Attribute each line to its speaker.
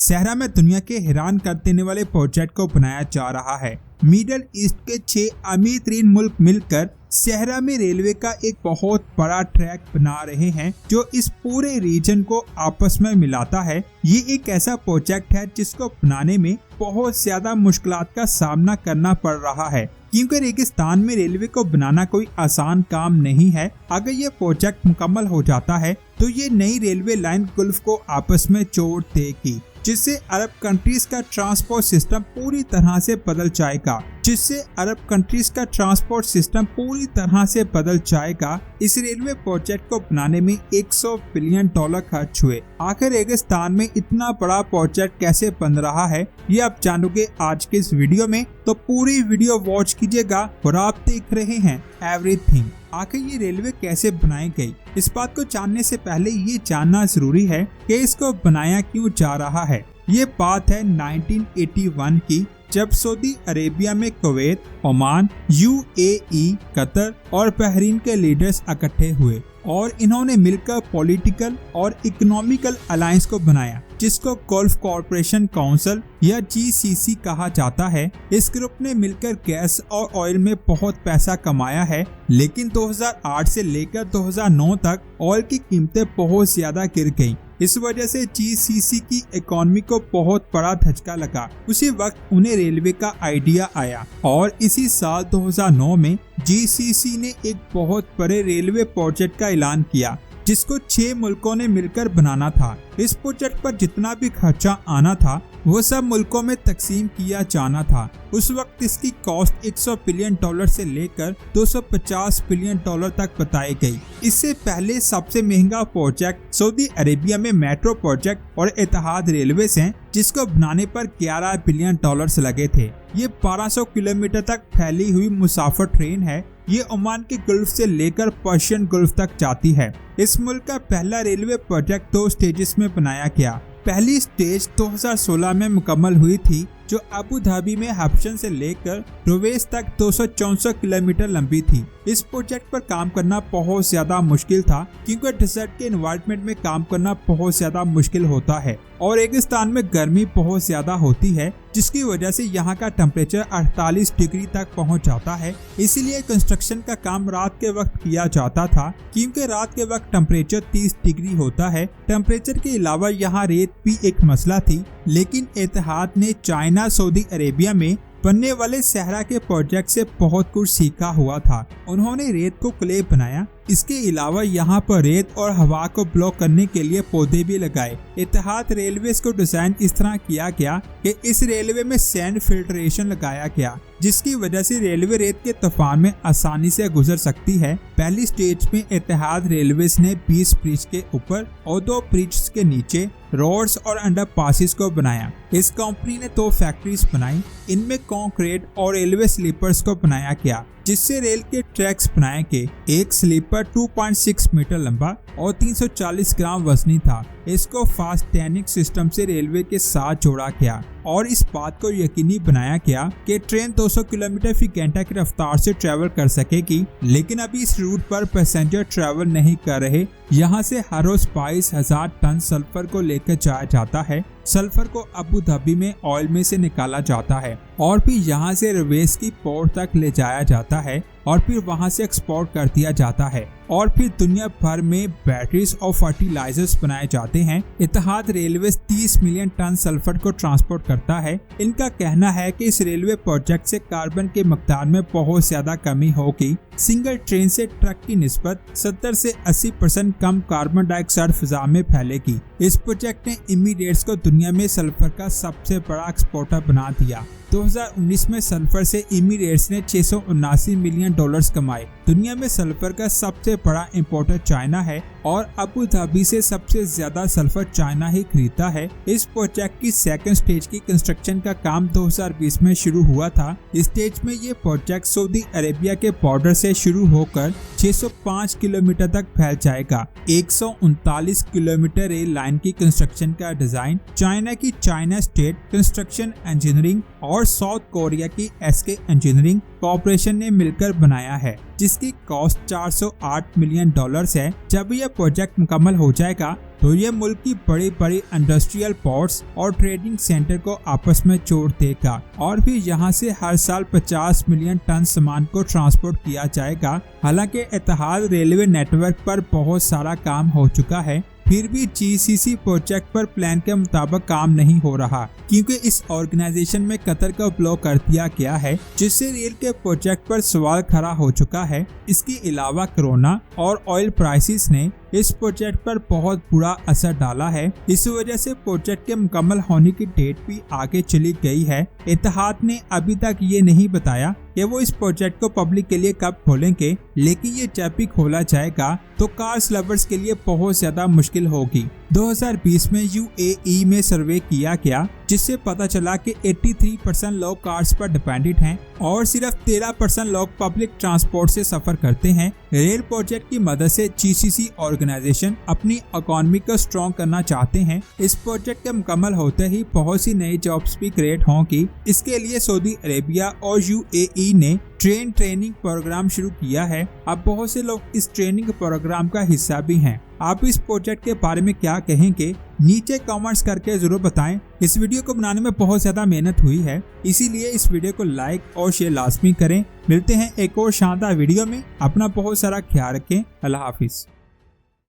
Speaker 1: सहरा में दुनिया के हैरान कर देने वाले प्रोजेक्ट को बनाया जा रहा है। मिडल ईस्ट के 6 अमीर तरीन मुल्क मिलकर सहरा में रेलवे का एक बहुत बड़ा ट्रैक बना रहे हैं जो इस पूरे रीजन को आपस में मिलाता है। ये एक ऐसा प्रोजेक्ट है जिसको बनाने में बहुत ज्यादा मुश्किलात का सामना करना पड़ रहा है, क्योंकि रेगिस्तान में रेलवे को बनाना कोई आसान काम नहीं है। अगर ये प्रोजेक्ट मुकम्मल हो जाता है तो ये नई रेलवे लाइन गल्फ को आपस में जोड़ देगी, जिससे अरब कंट्रीज का ट्रांसपोर्ट सिस्टम पूरी तरह से बदल जाएगा। इस रेलवे प्रोजेक्ट को बनाने में $100 बिलियन खर्च हुए। आखिर रेगिस्तान में इतना बड़ा प्रोजेक्ट कैसे बन रहा है, ये आप जानोगे आज के इस वीडियो में, तो पूरी वीडियो वॉच कीजिएगा। और आप देख रहे हैं एवरीथिंग। आखिर ये रेलवे कैसे बनाई गई, इस बात को जानने से पहले ये जानना जरूरी है कि इसको बनाया क्यों जा रहा है। ये बात है 1981 की, जब सऊदी अरेबिया में कुवैत, ओमान, UAE, कतर और बहरीन के लीडर्स इकट्ठे हुए और इन्होंने मिलकर पॉलिटिकल और इकोनॉमिकल अलायंस को बनाया, जिसको गल्फ कॉर्पोरेशन काउंसिल या GCC कहा जाता है। इस ग्रुप ने मिलकर गैस और ऑयल में बहुत पैसा कमाया है, लेकिन 2008 से लेकर 2009 तक ऑयल की कीमतें बहुत ज्यादा गिर गईं। इस वजह से GCC की इकोनॉमी को बहुत बड़ा धचका लगा। उसी वक्त उन्हें रेलवे का आइडिया आया और इसी साल 2009 में GCC ने एक बहुत बड़े रेलवे प्रोजेक्ट का ऐलान किया, जिसको 6 मुल्कों ने मिलकर बनाना था। इस प्रोजेक्ट पर जितना भी खर्चा आना था वो सब मुल्कों में तकसीम किया जाना था। उस वक्त इसकी कॉस्ट $100 बिलियन से लेकर $250 बिलियन तक बताई गई। इससे पहले सबसे महंगा प्रोजेक्ट सऊदी अरेबिया में मेट्रो प्रोजेक्ट और इत्तेहाद रेलवेज हैं, जिसको बनाने पर $11 बिलियन लगे थे। ये 1200 किलोमीटर तक फैली हुई मुसाफिर ट्रेन है। ये ओमान के गल्फ से लेकर पर्शियन गल्फ तक जाती है। इस मुल्क का पहला रेलवे प्रोजेक्ट 2 स्टेजेस में बनाया गया। पहली स्टेज 2016 में मुकम्मल हुई थी, जो अबू धाबी में हबशन से लेकर रुवैस तक 264 किलोमीटर लंबी थी। इस प्रोजेक्ट पर काम करना बहुत ज्यादा मुश्किल था, क्योंकि डिजर्ट के एनवायरनमेंट में काम करना बहुत ज्यादा मुश्किल होता है और रेगिस्तान में गर्मी बहुत ज्यादा होती है, जिसकी वजह से यहाँ का टेम्परेचर 48 डिग्री तक पहुँच जाता है। इसीलिए कंस्ट्रक्शन का काम रात के वक्त किया जाता था, क्योंकि रात के वक्त टेम्परेचर 30 डिग्री होता है। टेम्परेचर के अलावा यहाँ रेत भी एक मसला थी, लेकिन इत्तेहाद ने चाइना सऊदी अरेबिया में बनने वाले सहरा के प्रोजेक्ट से बहुत कुछ सीखा हुआ था। उन्होंने रेत को क्ले बनाया। इसके अलावा यहाँ पर रेत और हवा को ब्लॉक करने के लिए पौधे भी लगाए। इत्तेहाद रेलवे को डिजाइन इस तरह किया गया कि इस रेलवे में सैंड फिल्ट्रेशन लगाया गया, जिसकी वजह से रेलवे रेत के तूफान में आसानी से गुजर सकती है। पहली स्टेज में इत्तेहाद रेलवेज ने 20 ब्रिज के ऊपर और 2 ब्रिज के नीचे रोड्स और अंडर पासिस को बनाया। इस कंपनी ने 2 फैक्ट्रीज बनाई। इनमें कंक्रीट और रेलवे स्लीपर्स को बनाया गया, जिससे रेल के ट्रैक्स बनाए गए। एक स्लीपर 2.6 मीटर लंबा और 340 ग्राम वजनी था। इसको फास्ट टैनिक सिस्टम से रेलवे के साथ जोड़ा गया और इस बात को यकीनी बनाया गया कि ट्रेन 200 किलोमीटर फी घंटा की रफ्तार से ट्रेवल कर सकेगी। लेकिन अभी इस रूट पर पैसेंजर ट्रेवल नहीं कर रहे। यहाँ से हर रोज 22,000 टन सल्फर को लेकर जाया जाता है। सल्फर को अबू धाबी में ऑयल में से निकाला जाता है और फिर यहाँ से रुवैस की पोर्ट तक ले जाया जाता है और फिर वहाँ से एक्सपोर्ट कर दिया जाता है और फिर दुनिया भर में बैटरीज और फर्टिलाइजर्स बनाए जाते हैं। इत्तेहाद रेलवे 30 मिलियन टन सल्फर को ट्रांसपोर्ट करता है। इनका कहना है कि इस रेलवे प्रोजेक्ट से कार्बन के मकदार में बहुत ज्यादा कमी होगी। सिंगल ट्रेन से ट्रक की निस्बत 70 से 80% कम कार्बन डाइऑक्साइड फिजा में फैलेगी। इस प्रोजेक्ट ने इमीडिएट्स को दुनिया में सल्फर का सबसे बड़ा एक्सपोर्टर बना दिया। 2019 में सल्फर से इमीरेट्स ने $679 मिलियन कमाए। दुनिया में सल्फर का सबसे बड़ा इंपोर्टर चाइना है और अबू धाबी से सबसे ज्यादा सल्फर चाइना ही खरीदता है। इस प्रोजेक्ट की सेकंड स्टेज की कंस्ट्रक्शन का काम 2020 में शुरू हुआ था। इस स्टेज में ये प्रोजेक्ट सऊदी अरेबिया के बॉर्डर से शुरू होकर 605 किलोमीटर तक फैल जाएगा। 139 किलोमीटर रेल लाइन की कंस्ट्रक्शन का डिजाइन चाइना की चाइना स्टेट कंस्ट्रक्शन इंजीनियरिंग और साउथ कोरिया की SK इंजीनियरिंग कॉर्पोरेशन ने मिलकर बनाया है, जिसकी कॉस्ट $408 मिलियन है। जब यह प्रोजेक्ट मुकम्मल हो जाएगा तो ये मुल्क की बड़ी बड़ी इंडस्ट्रियल पोर्ट्स और ट्रेडिंग सेंटर को आपस में जोड़ देगा और फिर यहाँ से हर साल 50 मिलियन टन सामान को ट्रांसपोर्ट किया जाएगा। हालांकि इत्तेहाद रेलवे नेटवर्क पर बहुत सारा काम हो चुका है, फिर भी जीसीसी प्रोजेक्ट पर प्लान के मुताबिक काम नहीं हो रहा क्योंकि इस ऑर्गेनाइजेशन में कतर का ब्लॉक कर दिया गया है, जिससे रेल के प्रोजेक्ट पर सवाल खड़ा हो चुका है। इसके अलावा कोरोना और ऑयल प्राइसेस ने इस प्रोजेक्ट पर बहुत बुरा असर डाला है। इस वजह से प्रोजेक्ट के मुकम्मल होने की डेट भी आगे चली गई है। इत्तेहाद ने अभी तक ये नहीं बताया कि वो इस प्रोजेक्ट को पब्लिक के लिए कब खोलेंगे, लेकिन ये जब भी खोला जाएगा तो कार्स लवर्स के लिए बहुत ज्यादा मुश्किल होगी। 2020 में यूएई में सर्वे किया गया, जिससे पता चला कि 83% लोग कार्स पर डिपेंडेंट हैं और सिर्फ 13% लोग पब्लिक ट्रांसपोर्ट से सफर करते हैं। रेल प्रोजेक्ट की मदद से जीसीसी ऑर्गेनाइजेशन अपनी इकोनॉमी को स्ट्रॉन्ग करना चाहते हैं। इस प्रोजेक्ट के मुकम्मल होते ही बहुत सी नई जॉब्स भी क्रिएट होंगी। इसके लिए सऊदी अरेबिया और यूएई ने ट्रेनिंग प्रोग्राम शुरू किया है। अब बहुत से लोग इस ट्रेनिंग प्रोग्राम का हिस्सा भी हैं। आप इस प्रोजेक्ट के बारे में क्या कहेंगे, नीचे कमेंट्स करके जरूर बताएं। इस वीडियो को बनाने में बहुत ज्यादा मेहनत हुई है, इसीलिए इस वीडियो को लाइक और शेयर लाजमी करें। मिलते हैं एक और शानदार वीडियो में। अपना बहुत सारा ख्याल रखें। अल्लाह हाफिज।